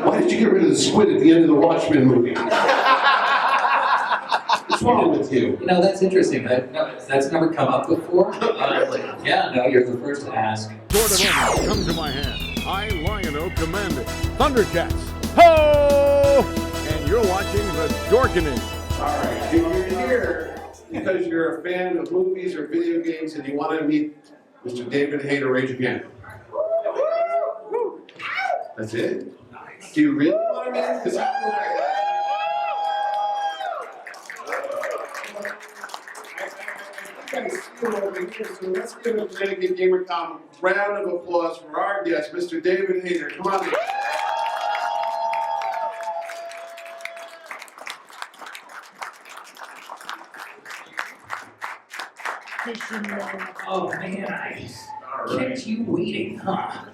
Why did you get rid of the squid at the end of the Watchmen movie? What's wrong with you? You know, that's interesting. That's never come up before. Yeah, no, you're the first to ask. Sword of Honor, come to my hand. I, Lion-O, command it. ThunderCats, ho! And you're watching The Dorkening. All right, if you're here because you're a fan of movies or video games and you want to meet Mr. David Hayter, raise your hand. That's it? Do you really want to meet him? Because I see him over here, so let's give a Connecticut Gamercom round of applause for our guest, Mr. David Hayter. Come on in. Oh man, I kept you waiting, huh?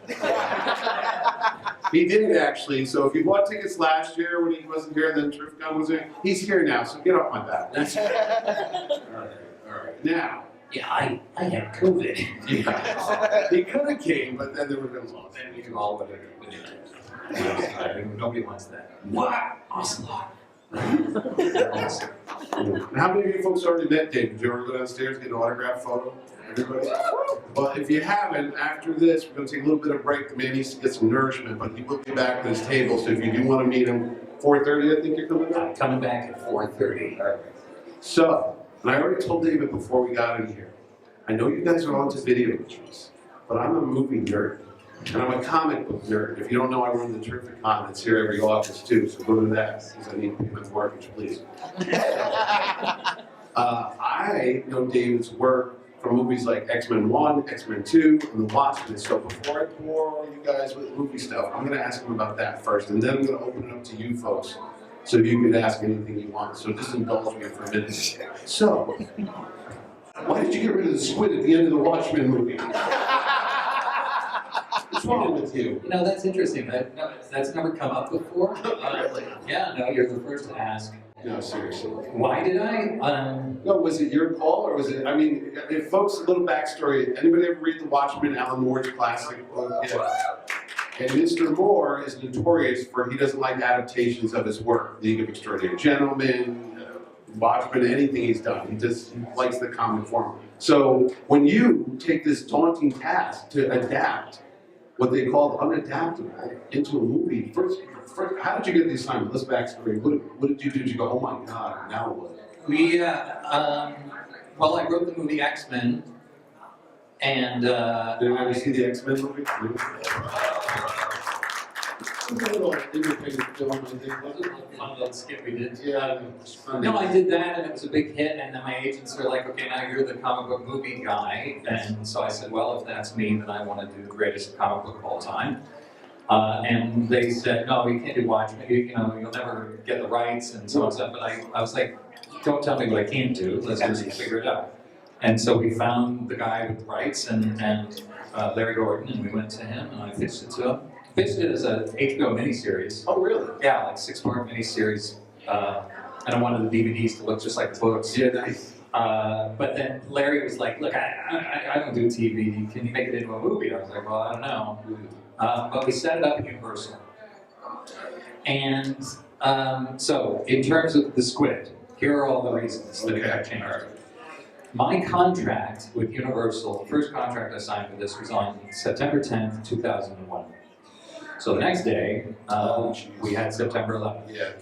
He did actually, so if you bought tickets last year when he wasn't here and then TriffCon was here, he's here now, so get off my back. That's All right. Now, yeah, I had COVID. yeah, he could have came, but then there would have been lost. And you all would have. Nobody wants that. What? Awesome. Awesome. How many of you folks already met Dave? Did you ever go downstairs and get an autograph photo? Everybody? Well, if you haven't, after this, we're going to take a little bit of break. The man needs to get some nourishment, but he will be back at his table. So if you do want to meet him, 4:30, I think you're coming back? Coming back at 4:30. All right. So, and I already told David before we got in here, I know you guys are onto video games, but I'm a movie nerd. And I'm a comic book nerd. If you don't know, I run the Terrific Con. It's here every August too, so go to that because I need to pay my mortgage, please. I know David's work from movies like X-Men 1, X-Men 2, and The Watchmen. So before I bore you guys with movie stuff, I'm going to ask him about that first, and then I'm going to open it up to you folks so you can ask anything you want. So just indulge me for a minute. So, why did you get rid of the squid at the end of the Watchmen movie? What's wrong with you? You know, that's interesting. That's never come up before. Yeah, no, you're the first to ask. No, seriously. Why did I? No, was it your call or was it, I mean, if folks, a little backstory, anybody ever read The Watchmen, Alan Moore's classic book? Yeah. And Mr. Moore is notorious for he doesn't like adaptations of his work. League of Extraordinary Gentlemen, Watchmen, anything he's done. He likes the comic form. So when you take this daunting task to adapt what they call unadaptable into a movie, first, how did you get the assignment? Let's backstory. What did you do? Did you go, oh my God, now what? Well, I wrote the movie X-Men, and Did anyone see the X-Men movie? A little independent film, I think. it was a fun little skit we did. Yeah. No, I did that, and it was a big hit, and then my agents were like, okay, now you're the comic book movie guy. And so I said, well, if that's me, then I want to do the greatest comic book of all time. And they said, no, you can't do Watchmen, you know, you'll never get the rights and so on and so on. But I was like, don't tell me what I can't do, let's just figure it out. And so we found the guy with the rights and Larry Gordon, and we went to him, and I pitched it to him. Pitched it as a HBO miniseries. Oh, really? Yeah, like 6-part miniseries. And I wanted the DVDs to look just like the books. Yeah, nice. But then Larry was like, look, I don't do TV. Can you make it into a movie? I was like, well, I don't know. But we set it up at Universal. And so, in terms of the Squid, here are all the reasons that it got changed. My contract with Universal, the first contract I signed for this was on September 10th, 2001. So the next day, we had September 11th. Yeah.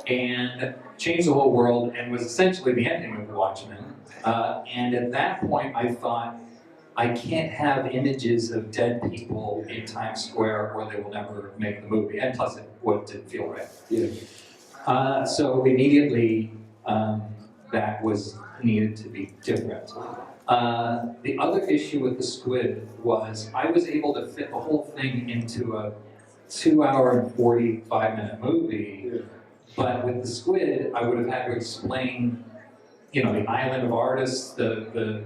And changed the whole world and was essentially the ending of Watchmen. And at that point, I thought, I can't have images of dead people in Times Square or they will never make the movie. And plus, it didn't feel right. Yeah. So immediately, that was needed to be different. The other issue with the Squid was I was able to fit the whole thing into a 2-hour and 45-minute movie, Yeah. but with the Squid, I would have had to explain, you know, the island of artists, the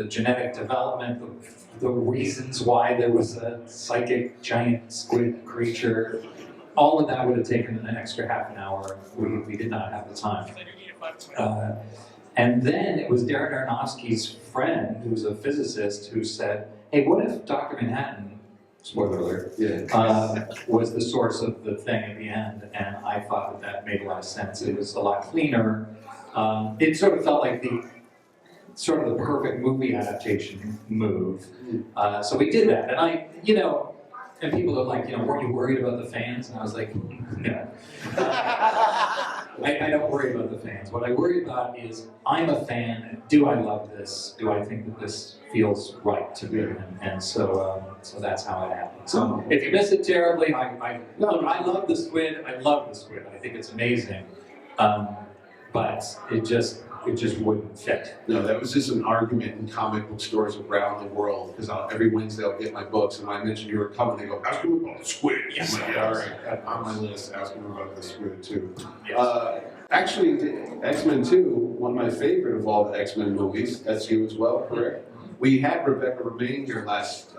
genetic development, the reasons why there was a psychic giant squid creature. All of that would have taken an extra half an hour. We did not have the time. And then it was Darren Aronofsky's friend, who's a physicist, who said, hey, what if Dr. Manhattan spoiler alert, was the source of the thing at the end, and I thought that made a lot of sense. It was a lot cleaner. It sort of felt like the perfect movie adaptation move. So we did that, and and people are like, weren't you worried about the fans? And I was like, no. I don't worry about the fans. What I worry about is, I'm a fan. Do I love this? Do I think that this feels right to me? And so that's how it happened. So if you miss it terribly, I love the Squid. I love the Squid. I think it's amazing. But it just wouldn't fit. No, that was just an argument in comic book stores around the world, because every Wednesday I'll get my books, and when I mention you were coming, they go, ask them about the Squid. Yes. I'm like, yeah, all right, on my list, ask them about the Squid too. Yes. Actually, X-Men 2, one of my favorite of all the X-Men movies, that's you as well, correct? We had Rebecca Romaine here last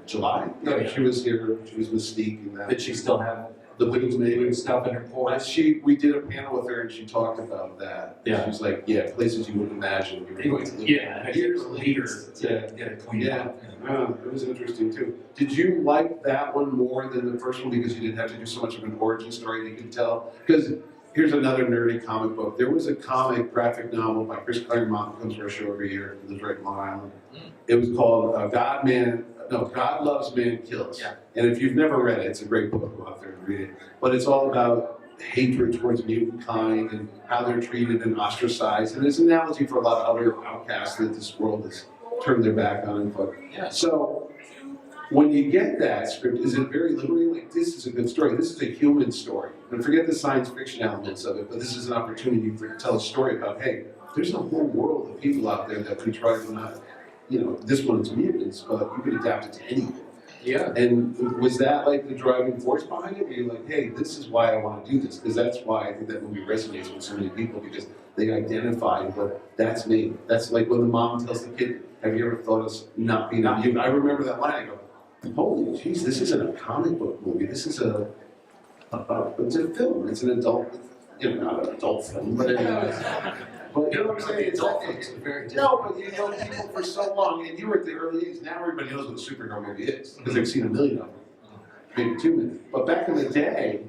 July. Oh, yeah. She was here, she was Mystique in that. Did she still have The Widowmaker stuff in her pores? we did a panel with her and she talked about that. Yeah. She's like, yeah, places you wouldn't imagine. You were going to live. Yeah, years later to get it cleaned Yeah. up. It was interesting too. Did you like that one more than the first one because you didn't have to do so much of an origin story that you could tell? Because here's another nerdy comic book. There was a graphic novel by Chris Claremont, who comes to our show every year, who lives right in Long Island. It was called God Loves, Man Kills. Yeah. And if you've never read it, it's a great book. Go out there and read it. But it's all about hatred towards mutant kind and how they're treated and ostracized. And it's an analogy for a lot of other outcasts that this world has turned their back on. Yeah. So when you get that script, is it very literally like, this is a good story, this is a human story? And forget the science fiction elements of it, but this is an opportunity to tell a story about, hey, there's a whole world of people out there that could try to not, this one's mutants, but you could adapt it to anything. Yeah. And was that like the driving force behind it? Where you're like, hey, this is why I want to do this? Because that's why I think that movie resonates with so many people, because they identify with, that's me. That's like when the mom tells the kid, have you ever thought of not being a mutant? I remember that line, I go, holy jeez, this isn't a comic book movie. This is it's a film. It's an adult, not an adult film, but anyway. But you know what I'm saying? It's very different. no, but you know people for so long, and you were at the early '80s. Now everybody knows what a superhero movie is because they've seen a million of them, maybe 2 million. But back in the day,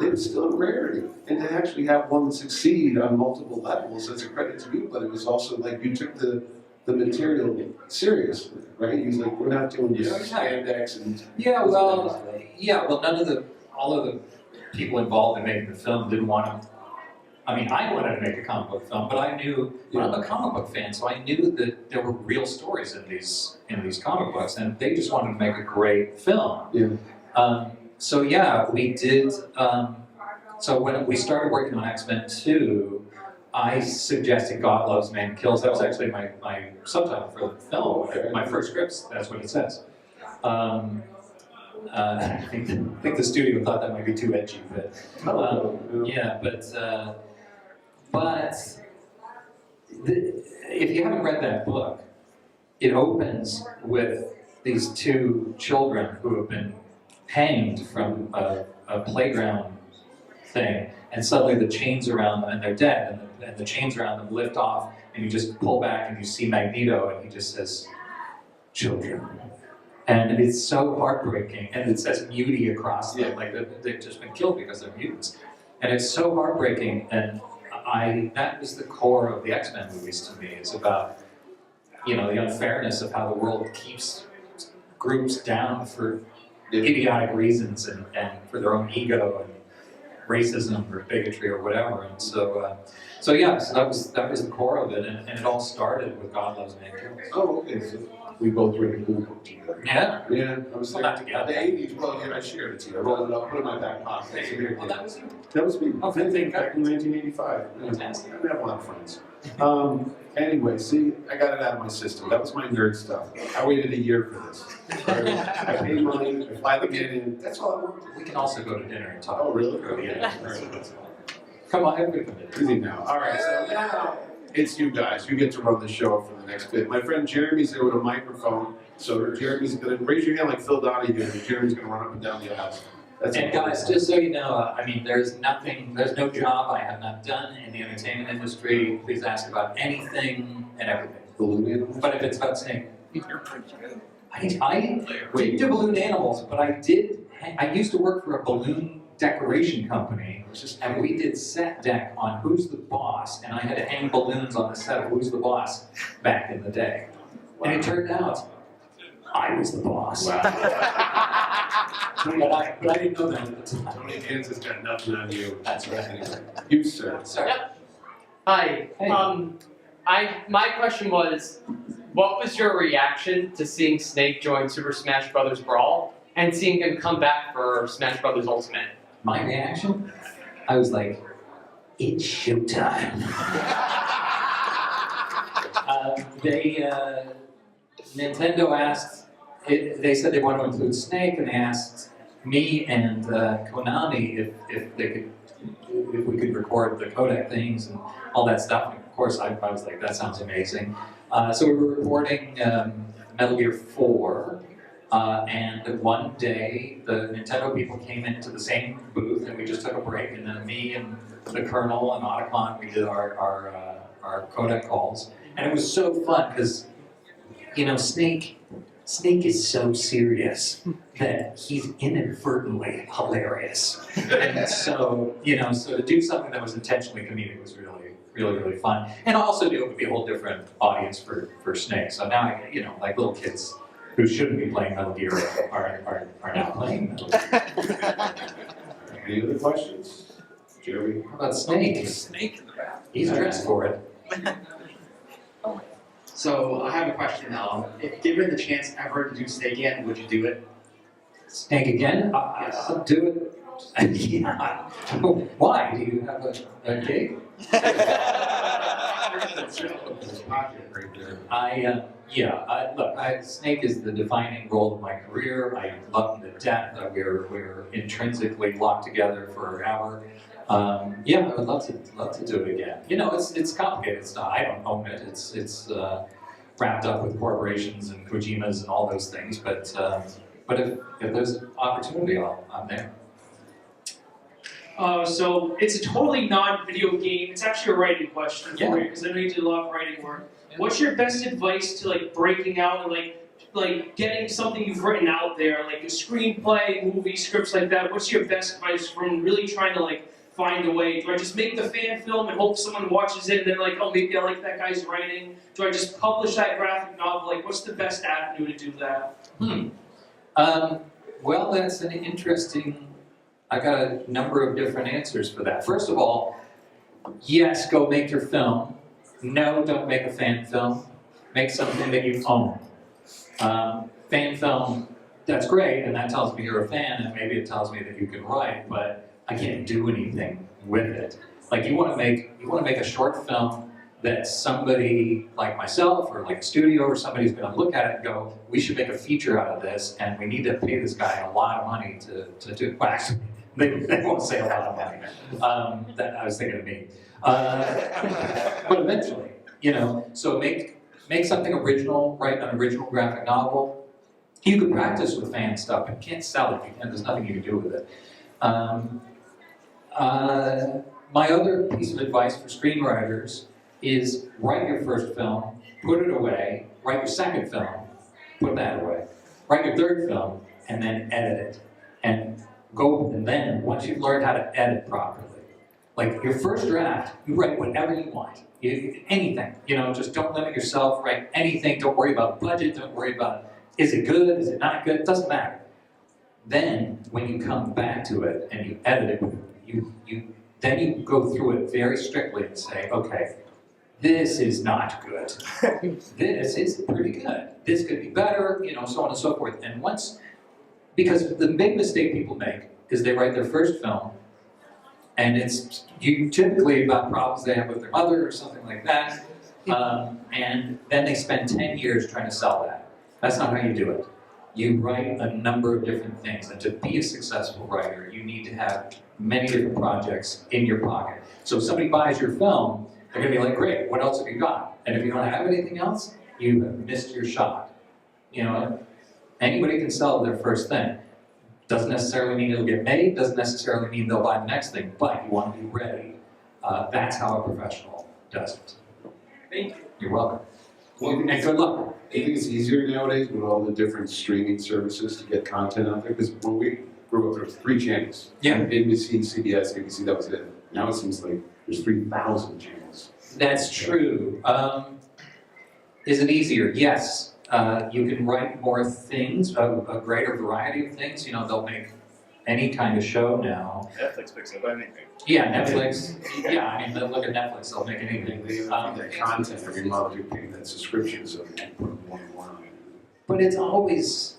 they were still a rarity, and to actually have one succeed on multiple levels, that's a credit to you. But it was also like you took the material seriously, right? He was like, we're not doing this spandex and all of the people involved in making the film didn't want to. I mean, I wanted to make a comic book film, but I knew, I'm a comic book fan, so I knew that there were real stories in these comic books, and they just wanted to make a great film. Yeah. We did. So when we started working on X-Men 2, I suggested God Loves, Man Kills. That was actually my subtitle for the film. Okay. My first scripts, that's what it says. I think the studio thought that might be too edgy, but if you haven't read that book, it opens with these two children who have been hanged from a playground thing, and suddenly the chains around them, and they're dead, and the chains around them lift off, and you just pull back and you see Magneto, and he just says, children. And it's so heartbreaking, and it says mutie across them, like they've just been killed because they're mutants. And it's so heartbreaking, and that is the core of the X-Men movies to me. It's about, the unfairness of how the world keeps groups down for idiotic reasons and for their own ego and racism or bigotry or whatever. And so that was the core of it, and it all started with God Loves, Man Kills. Oh, okay. So we both read the cool book together. Yeah. Yeah. I was Well, like, not together. the '80s. Well, I shared it to you. I rolled it up, put it in my back pocket. Well, that was you. That was me. Oh, thank back in 1985. Fantastic. I didn't have a lot of friends. Anyway, see, I got it out of my system. That was my nerd stuff. I waited a year for this. I paid money, I fly the kid in. That's all I wanted. We can also go to dinner and talk. Oh, really? Yeah. Come on, have a good minute. Easy now. All right, so now it's you guys. You get to run the show for the next bit. My friend Jeremy's there with a microphone. So Jeremy's going to raise your hand like Phil Donahue did, and Jeremy's going to run up and down the aisles. And guys, just so you know, there's no job I have not done in the entertainment industry. Please ask about anything and everything. But if it's about saying, I didn't do balloon animals, but I used to work for a balloon decoration company, and we did set deck on Who's the Boss, and I had to hang balloons on the set of Who's the Boss back in the day. And it turned out I was the boss. Wow. but I didn't know that at the time. Tony Hands has got nothing on you. That's right. You, sir. Sorry. Yep. Hi. Hey. My question was, what was your reaction to seeing Snake join Super Smash Bros. Brawl and seeing him come back for Smash Bros. Ultimate? My reaction? I was like, it's showtime. Nintendo asked, they said they want to include Snake, and they asked me and Konami if we could record the codec things and all that stuff. And of course, I was like, that sounds amazing. So we were recording Metal Gear 4, and one day the Nintendo people came into the same booth, and we just took a break, and then me and the Colonel and Otacon, we did our codec calls. And it was so fun, because, you know, Snake is so serious that he's inadvertently hilarious. And so, you know, so to do something that was intentionally comedic was really fun. And also knew it would be a whole different audience for Snake. So now, you know, like little kids who shouldn't be playing Metal Gear are now playing Metal Gear. Any other questions? Jeremy? How about Snake? Snake in the back. He's dressed for it. So I have a question now. If given the chance ever to do Snake again, would you do it? Snake again? I'll do it. Yeah. Why? Do you have a gig? Snake is the defining role of my career. I love him to death. We're intrinsically locked together forever. Yeah, I would love to do it again. You know, it's complicated. It's not. I don't own it. It's wrapped up with corporations and Kojimas and all those things. But if there's an opportunity, I'm there. So it's a totally non-video game. It's actually a writing question Yeah. for you, because I know you did a lot of writing work. What's your best advice to like breaking out and like getting something you've written out there, like a screenplay, movie, scripts like that? What's your best advice from really trying to like find a way? Do I just make the fan film and hope someone watches it and then like, oh, maybe I like that guy's writing? Do I just publish that graphic novel? Like, what's the best avenue to do that? Well, that's an interesting. I got a number of different answers for that. First of all, yes, go make your film. No, don't make a fan film. Make something that you own. Fan film, that's great, and that tells me you're a fan, and maybe it tells me that you can write, but I can't do anything with it. Like you want to make a short film that somebody like myself or like a studio or somebody's going to look at it and go, we should make a feature out of this, and we need to pay this guy a lot of money to do it. Well, actually, they won't say a lot of money. That I was thinking of me. But eventually, you know, so make something original, write an original graphic novel. You can practice with fan stuff, but you can't sell it. There's nothing you can do with it. My other piece of advice for screenwriters is write your first film, put it away, write your second film, put that away, write your third film, and then edit it. And then once you've learned how to edit properly, like your first draft, you write whatever you want, anything, you know, just don't limit yourself, write anything, don't worry about budget, don't worry about, is it good, is it not good, it doesn't matter. Then, when you come back to it and you edit it, then you go through it very strictly and say, okay, this is not good. This is pretty good. This could be better, you know, so on and so forth. And because the big mistake people make is they write their first film, and it's typically about problems they have with their mother or something like that, and then they spend 10 years trying to sell that. That's not how you do it. You write a number of different things, and to be a successful writer, you need to have many different projects in your pocket. So if somebody buys your film, they're going to be like, great, what else have you got? And if you don't have anything else, you have missed your shot. You know, anybody can sell their first thing. Doesn't necessarily mean it'll get made, doesn't necessarily mean they'll buy the next thing, but you want to be ready. That's how a professional does it. Thank you. You're welcome. And good luck. Do you think it's easier nowadays with all the different streaming services to get content out there? Because when we grew up, there was 3 channels. Yeah. NBC, CBS, ABC, that was it. Now it seems like there's 3,000 channels. That's true. Is it easier? Yes. You can write more things, a greater variety of things. You know, they'll make any kind of show now. Netflix picks up anything. Yeah, Netflix. Yeah, I mean, look at Netflix. They'll make anything. They have that content every month. You're paying that subscription, so they can put more and more on. But it's always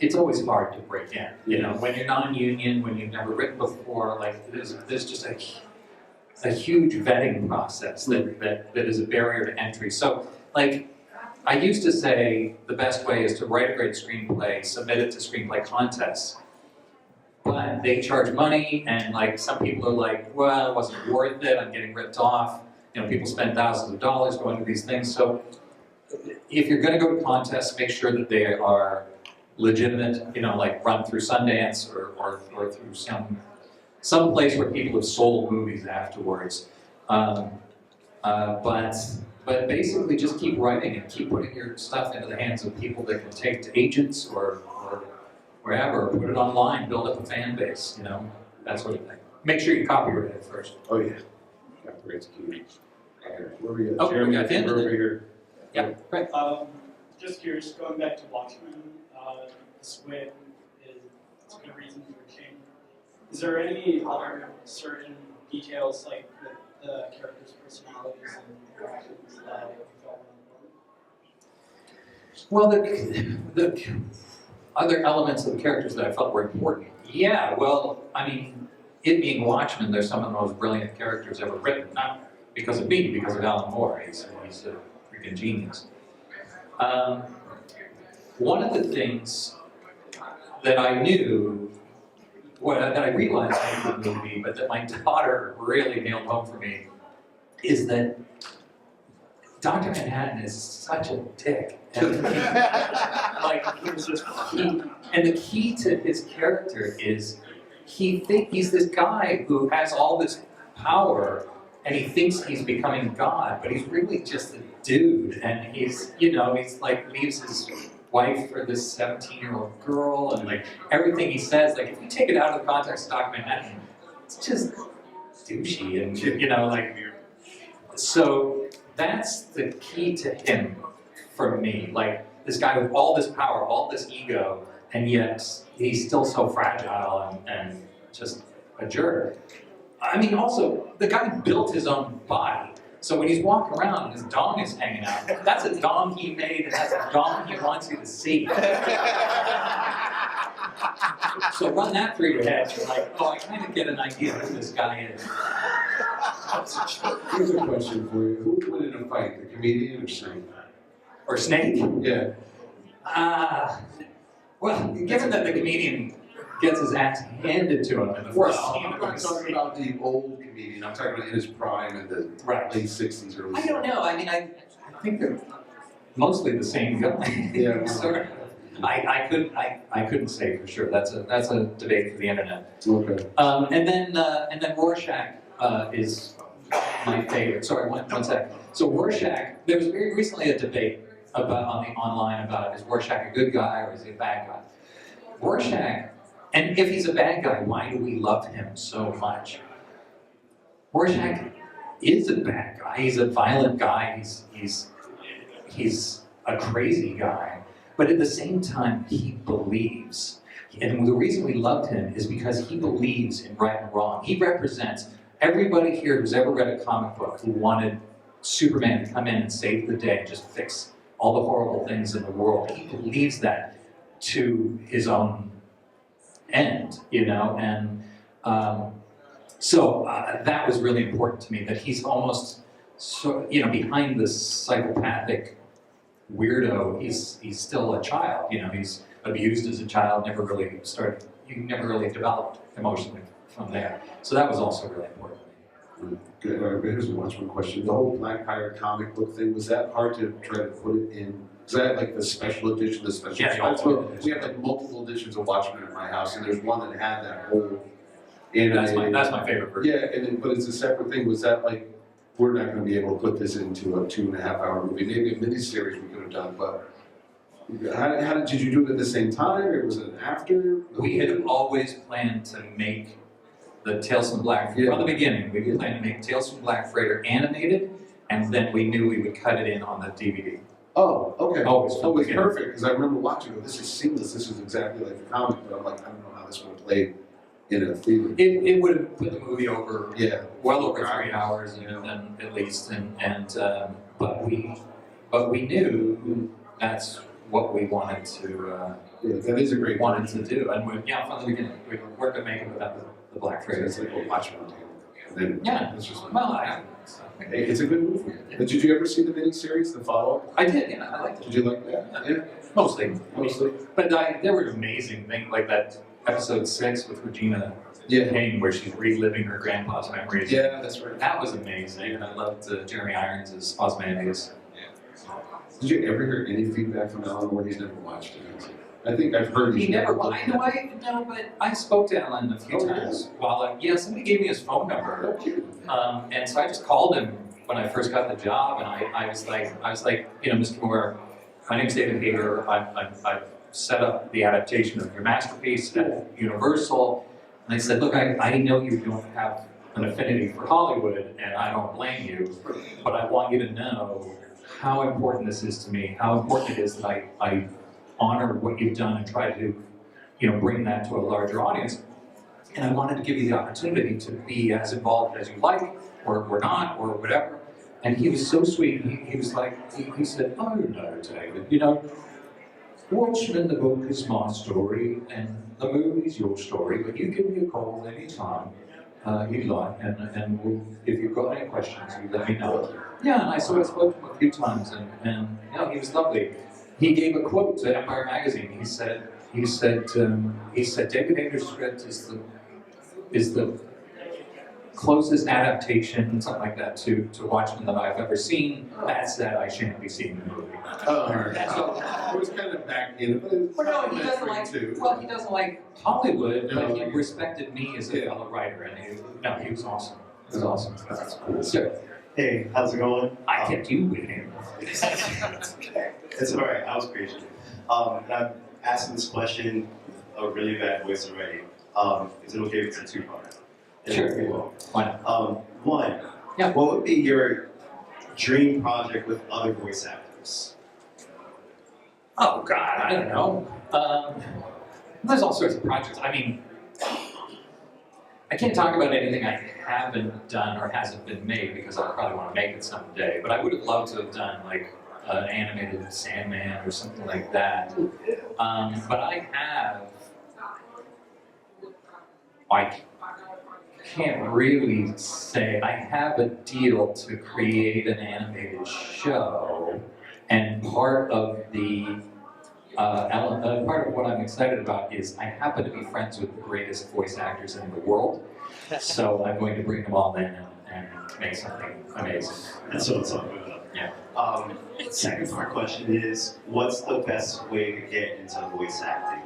hard to break in. You know, when you're non-union, when you've never written before, like there's just a huge vetting process that is a barrier to entry. So, like, I used to say the best way is to write a great screenplay, submit it to screenplay contests. But they charge money, and like some people are like, well, it wasn't worth it, I'm getting ripped off. You know, people spend thousands of dollars going to these things. So if you're gonna go to contests, make sure that they are legitimate, you know, like run through Sundance or through some place where people have sold movies afterwards. But basically just keep writing and keep putting your stuff into the hands of people that can take to agents or wherever, put it online, build up a fan base, you know, that sort of thing. Make sure you copyright it first. Oh, yeah. Copyright's key. Where are we at? Oh, we Jeremy, got I think the we're end of over here. Yeah, right. Just curious, going back to Watchmen, the Squid is a good reason for change. Is there any other certain details, like the characters' personalities and interactions that you felt were important? Well, the other elements of the characters that I felt were important. Yeah, well, I mean, it being Watchmen, there's some of the most brilliant characters ever written. Not because of me, because of Alan Moore. He's a freaking genius. One of the things that I knew, that I realized in the movie, but that my daughter really nailed home for me, is that Dr. Manhattan is such a dick. And and the key to his character is he's this guy who has all this power and he thinks he's becoming God, but he's really just a dude. And he's like leaves his wife for this 17-year-old girl, and like everything he says, like if you take it out of the context of Dr. Manhattan, it's just douchey and so that's the key to him for me. Like this guy with all this power, all this ego, and yet he's still so fragile and just a jerk. I mean, also, the guy built his own body. So when he's walking around and his dong is hanging out, that's a dong he made and that's a dong he wants you to see. So run that through your head. You're like, oh, I kind of get an idea who this guy is. Here's a question for you. Who would win in a fight, the comedian or Snake? Or Snake? Yeah. Well, given that the comedian gets his ass handed to him in the first scene I'm of not the talking about the old comedian. I'm talking about in his prime in the late 60s, early 70s. I don't know. I mean, I think they're mostly the same guy. Yeah. Sort of. I couldn't say for sure. That's a debate for the internet. Okay. And then Rorschach is my favorite. Sorry, one sec. So Rorschach, there was very recently a debate online about is Rorschach a good guy or is he a bad guy? Rorschach, and if he's a bad guy, why do we love him so much? Rorschach is a bad guy. He's a violent guy. He's a crazy guy. But at the same time, he believes. And the reason we loved him is because he believes in right and wrong. He represents everybody here who's ever read a comic book who wanted Superman to come in and save the day and just fix all the horrible things in the world. He believes that to his own end, and so that was really important to me, that he's almost, behind this psychopathic weirdo, he's still a child, he's abused as a child, never really developed emotionally from there. So that was also really important to me. Good. Here's a Watchmen question. The whole Black Pirate comic book thing, was that hard to try to put it in? Is that like the special edition, Yeah, the ultimate edition. We have like multiple editions of Watchmen at my house, and there's one that had that whole That's my favorite version. Yeah, but it's a separate thing. Was that like we're not gonna be able to put this into a 2.5-hour movie. Maybe a miniseries we could have done, but did you do it at the same time, or was it after? We had always planned to make the Tales from the Black Yeah. from the beginning. We planned to make Tales from the Black Freighter animated, and then we knew we would cut it in on the DVD. Oh, okay. Always. Oh, it's perfect, because I remember watching it, this is seamless, this is exactly like the comic, but I'm like, I don't know how this would have played in a theater. It would have put the movie over Yeah. well over 3 hours, and at least, but we knew that's what we wanted to Yeah, that is a great wanted to do, and from the beginning we weren't gonna make it without the Black Freighter. It's like a Watchmen. And then Yeah. it's just Well, hey, it's a good movie. But did you ever see the miniseries, the follow-up? I did, yeah, I liked it. Did you like that? Yeah, Mostly. mostly. But there were amazing things, like that episode 6 with Regina Yeah. King, where she's reliving her grandpa's memories. Yeah, that's right. That was amazing, and I loved Jeremy Irons as Ozymandias. Did you ever hear any feedback from Alan Moore? He's never watched it. I think I've heard He he's never, looked at it. but I spoke to Alan a few Oh, times while somebody gave me his phone number. Oh, cute. And so I just called him when I first got the job, and I was like, Mr. Moore, my name's David Hayter. I've set up the adaptation of your masterpiece at Universal. And I said, look, I know you don't have an affinity for Hollywood, and I don't blame you, but I want you to know how important this is to me, how important it is that I honor what you've done and try to, bring that to a larger audience. And I wanted to give you the opportunity to be as involved as you like, or not, or whatever. And he was so sweet. He was like, he said, oh no, David, Watchmen, the book is my story, and the movie's your story, but you give me a call anytime you'd like, and if you've got any questions, you let me know. Yeah, and I spoke to him a few times, and he was lovely. He gave a quote to Empire Magazine. He said, David Hayter's script is the closest adaptation, something like that, to Watchmen that I've ever seen. That said, I shan't be seeing the movie. Oh, all right. So it was kind of back in, but it's Well, no, he doesn't like. too. Well, he doesn't like Hollywood, No. but he respected me as a fellow writer, and he was awesome. He was awesome. That's cool. So Hey, how's it going? I kept you with him. It's alright, I was patient. I'm asking this question a really bad voice already. Is it okay if it's a two-part? Sure. Why not? One, Yeah. what would be your dream project with other voice actors? Oh God, I don't know. There's all sorts of projects. I mean, I can't talk about anything I haven't done or hasn't been made because I probably want to make it someday. But I would have loved to have done like an animated Sandman or something like that. But I can't really say. I have a deal to create an animated show, and part of the part of what I'm excited about is I happen to be friends with the greatest voice actors in the world, so I'm going to bring them all in and make something amazing. That's what I'm talking about. Yeah. Second part question is, what's the best way to get into voice acting?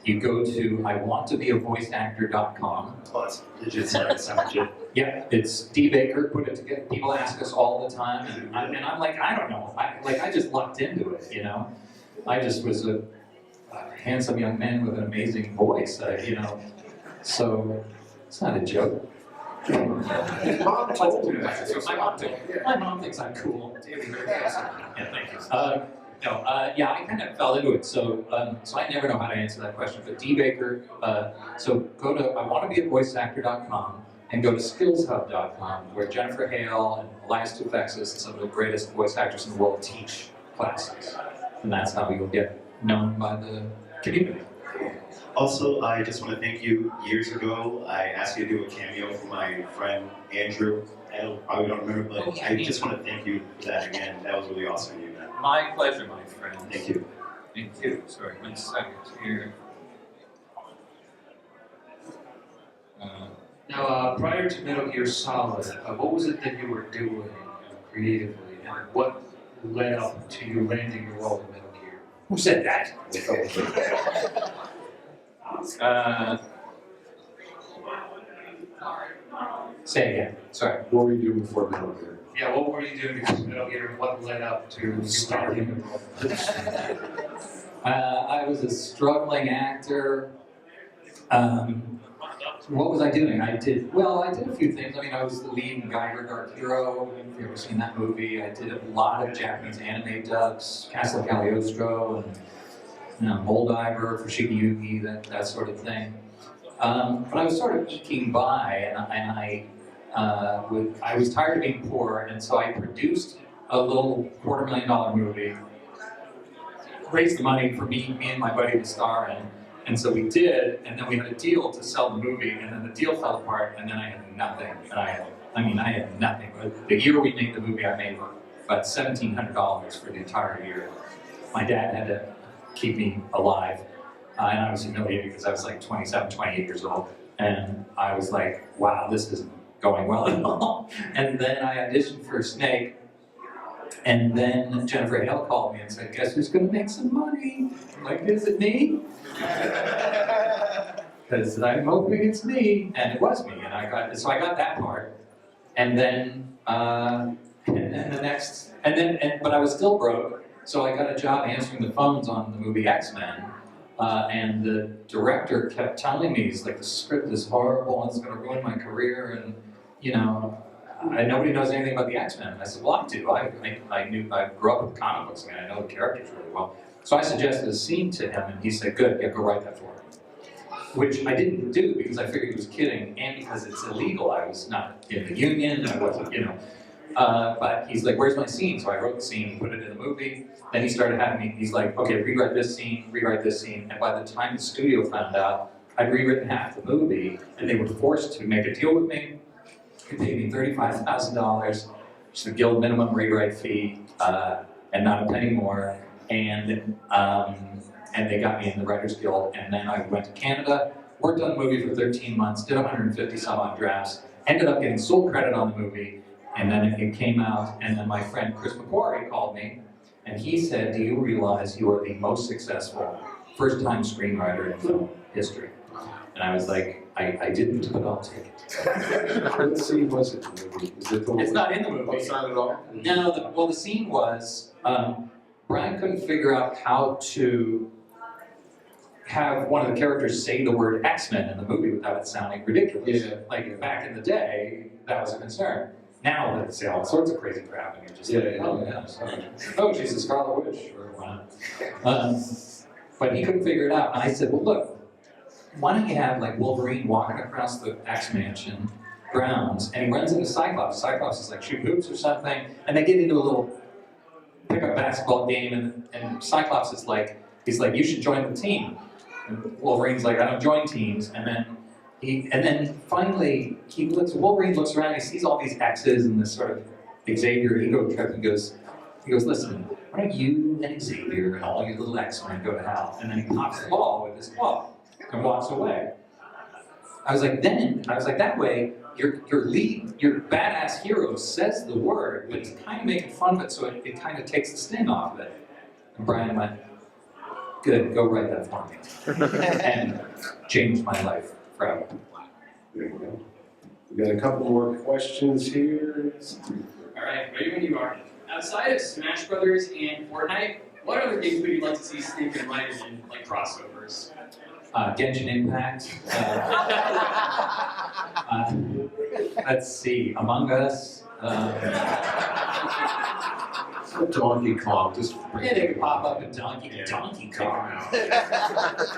You go to iwanttobeavoiceactor.com. Plus, legit science, legit. Yeah, it's D. Baker put it together. People ask us all the time, and I'm like, I don't know. I just lucked into it, I just was a handsome young man with an amazing voice, So it's not a joke. Mom told me that. My mom thinks I'm cool. Yeah, thank you. I kind of fell into it, so I never know how to answer that question. But D. Baker, so go to iwanttobeavoiceactor.com and go to skillshub.com, where Jennifer Hale and Elias Toufexis and some of the greatest voice actors in the world teach classes. And that's how you'll get known by the community. Also, I just want to thank you. Years ago, I asked you to do a cameo for my friend Andrew. I probably don't remember, but I just want to thank you for that again. That was really awesome of you, man. My pleasure, my friend. Thank you. Thank you. Sorry, 1 second here. Now, prior to Metal Gear Solid, what was it that you were doing creatively, and what led up to you landing your role in Metal Gear? Who said that? Say again. Sorry. What were you doing before Metal Gear? Yeah, what were you doing before Metal Gear and what led up to starting? I was a struggling actor. What was I doing? I did a few things. I mean, I was the lead in Geiger Dark Hero. If you've ever seen that movie, I did a lot of Japanese anime dubs, Castle Cagliostro, and Moldiver for Shigeyuki, that sort of thing. But I was sort of eking by, and I was tired of being poor, and so I produced a little $250,000 movie, raised the money for me and my buddy to star in. And so we did, and then we had a deal to sell the movie, and then the deal fell apart, and then I had nothing. And I had nothing. The year we made the movie, I made about $1,700 for the entire year. My dad had to keep me alive, and I was humiliated because I was like 27, 28 years old. And I was like, wow, this isn't going well at all. And then I auditioned for Snake, and then Jennifer Hale called me and said, guess who's gonna make some money? I'm like, is it me? Because I'm hoping it's me, and it was me, and so I got that part, and then but I was still broke, so I got a job answering the phones on the movie X-Men, and the director kept telling me, he's like, the script is horrible, and it's going to ruin my career, and nobody knows anything about the X-Men. And I said, well, I do. I grew up with comic books, I know the characters really well. So I suggested a scene to him, and he said, good, yeah, go write that for me. Which I didn't do because I figured he was kidding, and because it's illegal. I was not in the union, I wasn't, but he's like, where's my scene? So I wrote the scene, put it in the movie. Then he started having me, he's like, okay, rewrite this scene. And by the time the studio found out, I'd rewritten half the movie, and they were forced to make a deal with me. They paid me $35,000, which is the guild minimum rewrite fee, and not a penny more. And they got me in the Writers Guild, and then I went to Canada, worked on the movie for 13 months, did 150 some odd drafts, ended up getting sole credit on the movie, and then it came out, and then my friend Chris McQuarrie called me, and he said, do you realize you are the most successful first-time screenwriter in film history? And I was like, I didn't, but I'll take it. What scene was it in the movie? It's not in the movie. Oh, it's not at all? No, the scene was, Brian couldn't figure out how to have one of the characters say the word X-Men in the movie without it sounding ridiculous. Yeah. Like back in the day, that was a concern. Now they say all sorts of crazy crap, and you're just oh, she's a Scarlet Witch, or whatnot. But he couldn't figure it out, and I said, well, look, why don't you have like Wolverine walking across the X-Mansion grounds, and he runs into Cyclops. Cyclops is like shooting hoops or something, and they get into a little pickup basketball game, and Cyclops is like, he's like, you should join the team. And Wolverine's like, I don't join teams. And then finally, Wolverine looks around, he sees all these X's and this sort of Xavier ego trip, and he goes, listen, why don't you and Xavier and all your little X-Men go to hell? And then he pops the ball with his claw and walks away. I was like, that way, your lead, your badass hero says the word, but he's kind of making fun of it, so it kind of takes the sting off of it. And Brian went, good, go write that for me. And changed my life forever. There you go. We got a couple more questions here. Alright, ready when you are. Outside of Smash Brothers and Fortnite, what other games would you like to see Snake and Ryan in, like crossovers? Genshin Impact. Let's see, Among Us. Donkey Kong, just Yeah, they could pop up in Donkey Kong.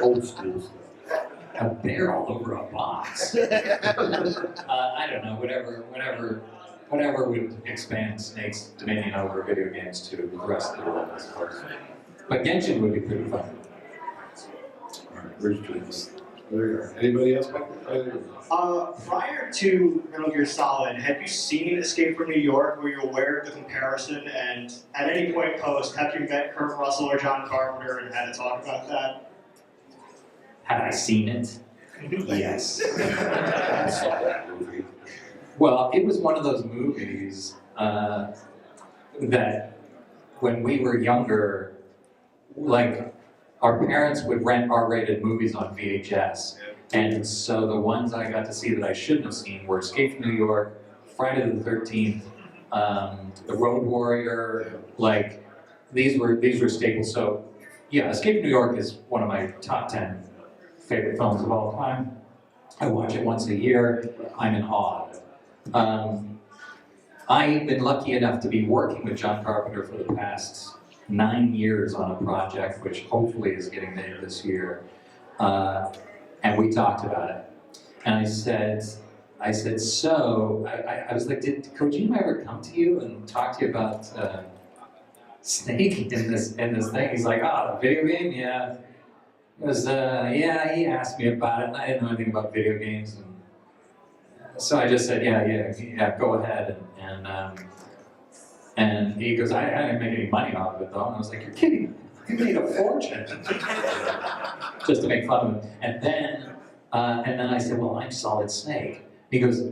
old school stuff. A bear all over a box. I don't know, whatever would expand Snake's dominion over video games to the rest of the world, I suppose. But Genshin would be pretty fun. There you go. Anybody else back there? Prior to Metal Gear Solid, had you seen Escape from New York? Were you aware of the comparison? And at any point post, have you met Kurt Russell or John Carpenter and had to talk about that? Had I seen it? Yes. I saw that movie. Well, it was one of those movies that when we were younger, like, our parents would rent R-rated movies on VHS, And so the ones I got to see that I shouldn't have seen were Escape from New York, Friday the 13th, The Road Warrior, like, these were staples. So, yeah, Escape from New York is one of my top 10 favorite films of all time. I watch it once a year. I'm in awe of it. I've been lucky enough to be working with John Carpenter for the past 9 years on a project, which hopefully is getting made this year. And we talked about it. And I said, so, I was like, did Kojima ever come to you and talk to you about Snake in this thing? He's like, the video game, yeah. It was, yeah, he asked me about it, and I didn't know anything about video games. And so I just said, yeah, go ahead. And he goes, I didn't make any money off of it, though. And I was like, you're kidding. You made a fortune. Just to make fun of him. And then I said, well, I'm Solid Snake. He goes,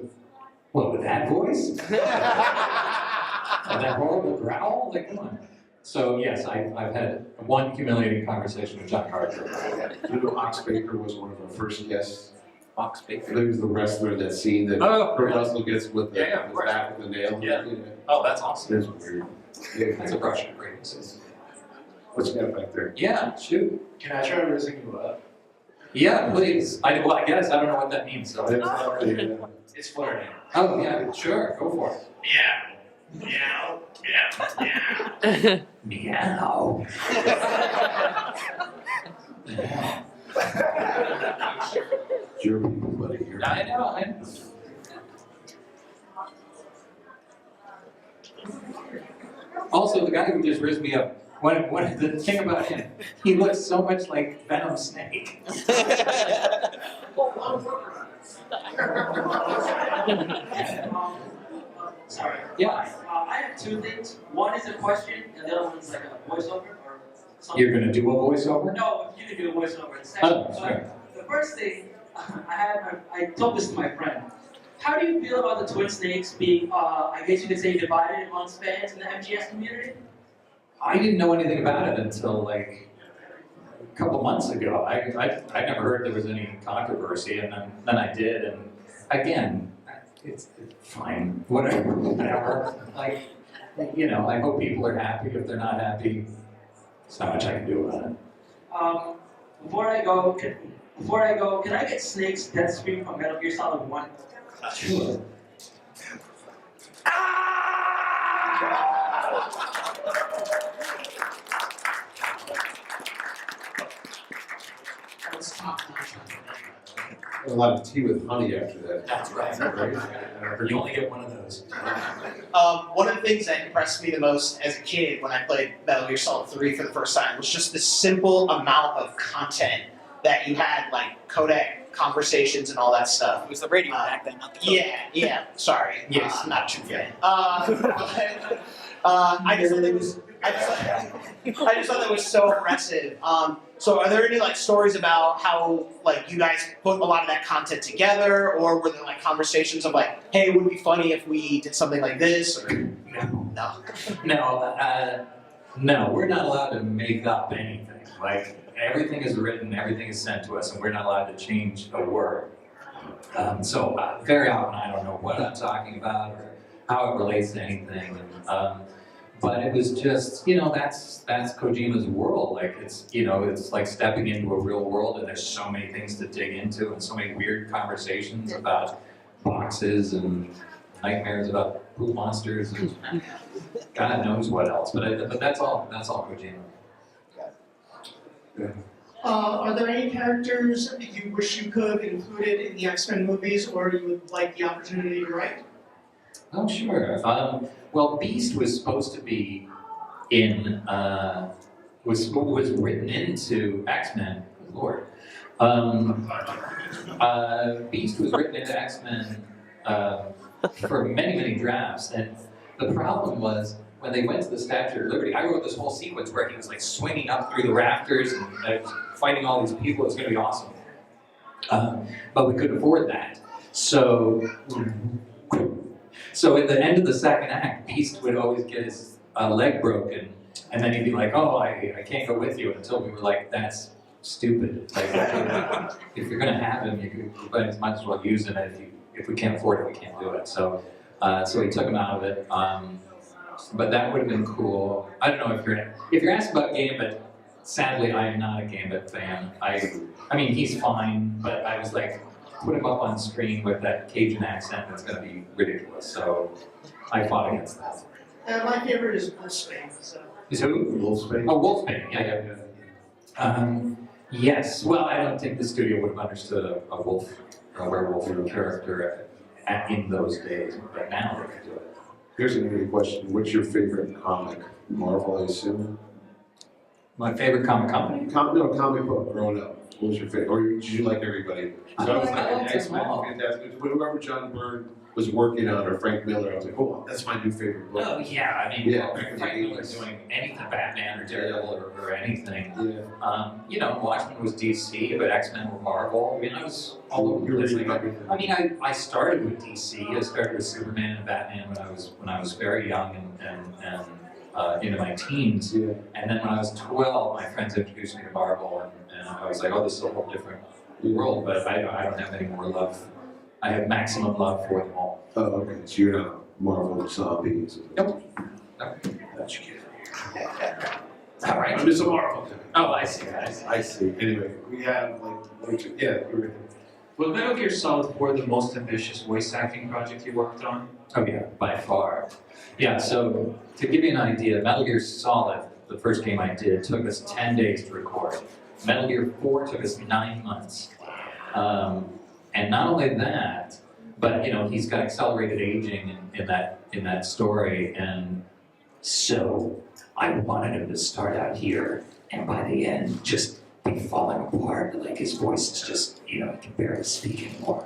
what, with that voice? With that horrible growl? Like, come on. So, yes, I've had one humiliating conversation with John Carpenter. You know, Ox Baker was one of our first guests. Ox Baker? He was the wrestler in that scene that Kurt Russell gets with the back with the nail. Yeah. You know. Oh, that's awesome. It's weird. Yeah. That's a brush of greatness. What you got back there? Yeah, shoot. Can I try raising you up? Yeah, please. I guess I don't know what that means. So. It's flirting. Oh, yeah, sure. Go for it. Yeah. Meow. Yeah. Meow. Your people, buddy. I know. Also, the guy who just rizzed me up, what the thing about him, he looks so much like Venom Snake. Sorry. Yeah. I have two things. One is a question, and the other one's like a voiceover or something. You're going to do a voiceover? No, you can do a voiceover. The second, Oh, sure. The first thing, I told this to my friend. How do you feel about the Twin Snakes being, I guess you could say, divided amongst fans in the MGS community? I didn't know anything about it until like a couple months ago. I never heard there was any controversy, and then I did, and again, it's fine, whatever. Like, you know, I hope people are happy. If they're not happy, there's not much I can do about it. Before I go, can I get Snake's death scream from Metal Gear Solid 1? Sure. A lot of tea with honey after that. That's right. You only get one of those. One of the things that impressed me the most as a kid when I played Metal Gear Solid 3 for the first time was just the simple amount of content that you had, like codec conversations and all that stuff. It was the radio back then, not the code. Yeah, sorry. Yes. I'm not a true fan. I just thought that was so impressive. So are there any like stories about how like you guys put a lot of that content together, or were there like conversations of like, hey, it would be funny if we did something like this? Or No, we're not allowed to make up anything. Like, everything is written, everything is sent to us, and we're not allowed to change a word. So very often I don't know what I'm talking about or how it relates to anything. But it was just, you know, that's Kojima's world. Like, it's, you know, it's like stepping into a real world, and there's so many things to dig into and so many weird conversations about boxes and nightmares about poop monsters and God knows what else. But that's all Kojima. Yeah. Are there any characters that you wish you could have included in the X-Men movies, or you would like the opportunity to write? Oh, sure. Well, Beast was supposed to be in, was written into X-Men. Good Lord. Beast was written into X-Men for many, many drafts, and the problem was when they went to the Statue of Liberty, I wrote this whole sequence where he was like swinging up through the rafters and fighting all these people. It was going to be awesome. But we couldn't afford that. So at the end of the second act, Beast would always get his leg broken, and then he'd be like, oh, I can't go with you, until we were like, that's stupid. Like, if you're gonna have him, you might as well use him. If we can't afford it, we can't do it. So we took him out of it. But that would have been cool. I don't know if you're asked about Gambit. Sadly, I am not a Gambit fan. I mean, he's fine, but I was like, put him up on screen with that Cajun accent. That's going to be ridiculous. So I fought against that. My favorite is Wolfsbane. So. Is who? Wolfsbane. Oh, Wolfsbane. Yeah. Yes. Well, I don't think the studio would have understood a werewolf character in those days, but now they can do it. Here's another question. What's your favorite comic? Marvel, I assume? My favorite comic company? Comic book growing up. What was your favorite? Or did you like everybody? I So I was like like, X-Men, them all. fantastic. Whoever John Byrne was working on, or Frank Miller, I was like, oh, that's my new favorite book. Oh yeah, I mean, Yeah. Frank Miller's doing anything, Batman or Daredevil or anything. Yeah. You know, Watchmen was DC, but X-Men were Marvel. I mean, I was all over the place. I mean, I started with DC. I started with Superman and Batman when I was very young and into my teens. Yeah. And then when I was 12, my friends introduced me to Marvel, and I was like, oh, this is a whole different world. But I don't have any more love. I have maximum love for them all. Oh, okay. So you're not Marvel zombies. Nope. That's you. All right. I'm just a Marvel guy. Oh, I see. I see. Anyway, we have yeah, you're right. Was Metal Gear Solid 4 the most ambitious voice acting project you worked on? Oh yeah, by far. Yeah, so to give you an idea, Metal Gear Solid, the first game I did, took us 10 days to record. Metal Gear 4 took us 9 months. And not only that, but you know, he's got accelerated aging in that story, and so I wanted him to start out here, and by the end, just be falling apart. Like his voice is just, you know, he can barely speak anymore.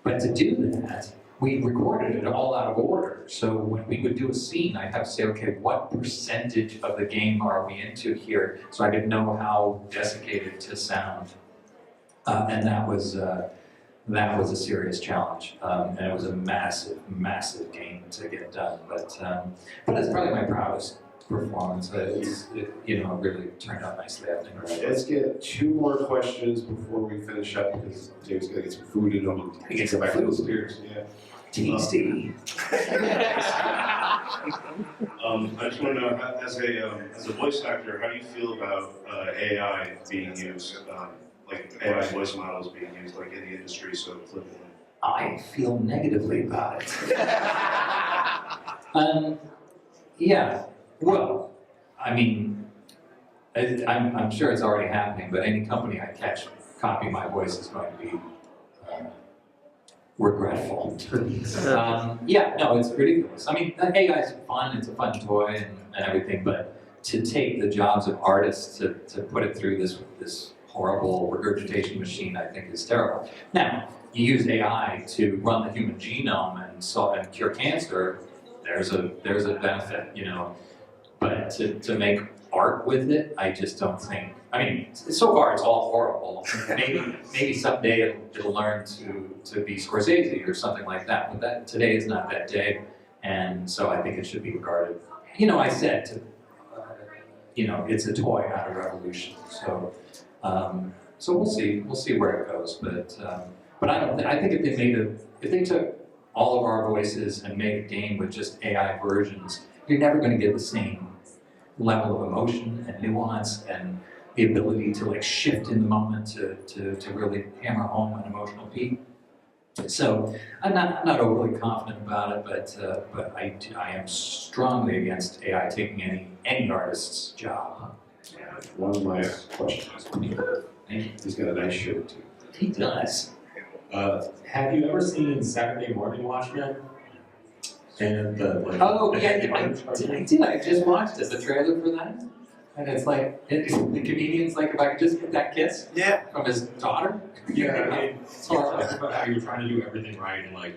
But to do that, we recorded it all out of order. So when we would do a scene, I'd have to say, okay, what percentage of the game are we into here? So I could know how desiccated to sound. And that was a serious challenge. And it was a massive, massive game to get done. But it's probably my proudest performance. It really turned out nicely, I think. Let's get 2 more questions before we finish up, because Dave's got to get some food in him. He gets go back some to the food. stairs. Yeah. Tasty. I just want to know, as a voice actor, how do you feel about AI being used, like AI voice models being used, like in the industry so flippantly? I feel negatively about it. Yeah. Well, I mean, I'm sure it's already happening, but any company I catch copying my voice is going to be regretful. Yeah, no, it's ridiculous. I mean, AI is fun, it's a fun toy and everything, but to take the jobs of artists to put it through this horrible regurgitation machine, I think is terrible. Now, you use AI to run the human genome and cure cancer, there's a benefit, you know. But to make art with it, I just don't think. I mean, so far it's all horrible. Maybe someday it'll learn to be Scorsese or something like that. But that today is not that day, and so I think it should be regarded. You know, I said it's a toy, not a revolution. So we'll see. We'll see where it goes. But I don't. I think if they took all of our voices and made a game with just AI versions, you're never going to get the same level of emotion and nuance and the ability to like shift in the moment to really hammer home an emotional beat. So I'm not overly confident about it, but I am strongly against AI taking any artist's job. One last question. He's got a nice shirt too. He does. Have you ever seen Saturday Morning Watchmen? And Oh yeah, I did. I just watched it, the trailer for that, and it's like the comedian's like, if I could just get that kiss from his daughter. Yeah, I mean, you talked about how you're trying to do everything right, and like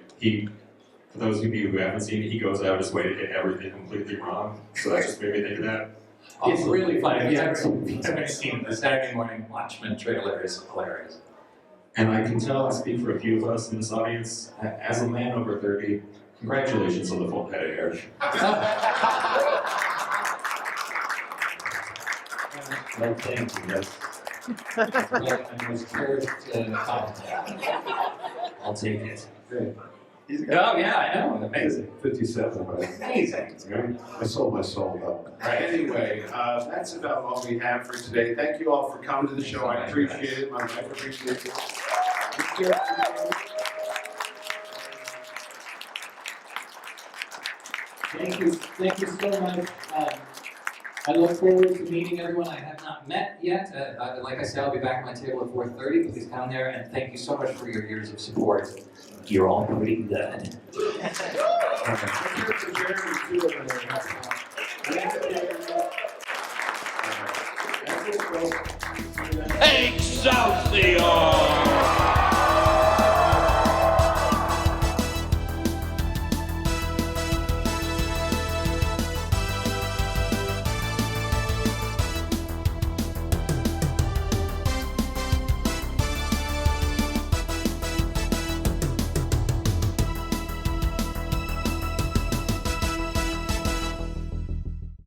for those of you who haven't seen it, he goes out of his way to get everything completely wrong. So that just made me think of that. It's really funny. If you haven't seen the Saturday Morning Watchmen trailer, is hilarious. And I can tell, I speak for a few of us in this audience, as a man over 30, congratulations on the full head of hair. Well, thank you. my most cherished comment. I'll take it. Great. Oh, yeah, I know. Amazing. 57, right? Amazing. I sold my soul though. Right. Anyway, that's about all we have for today. Thank you all for coming to the show. I appreciate it. My wife appreciates it. Thank you so much. I look forward to meeting everyone I have not met yet. Like I said, I'll be back at my table at 4:30. Please come there, and thank you so much for your years of support. You're all pretty good. Excelsior!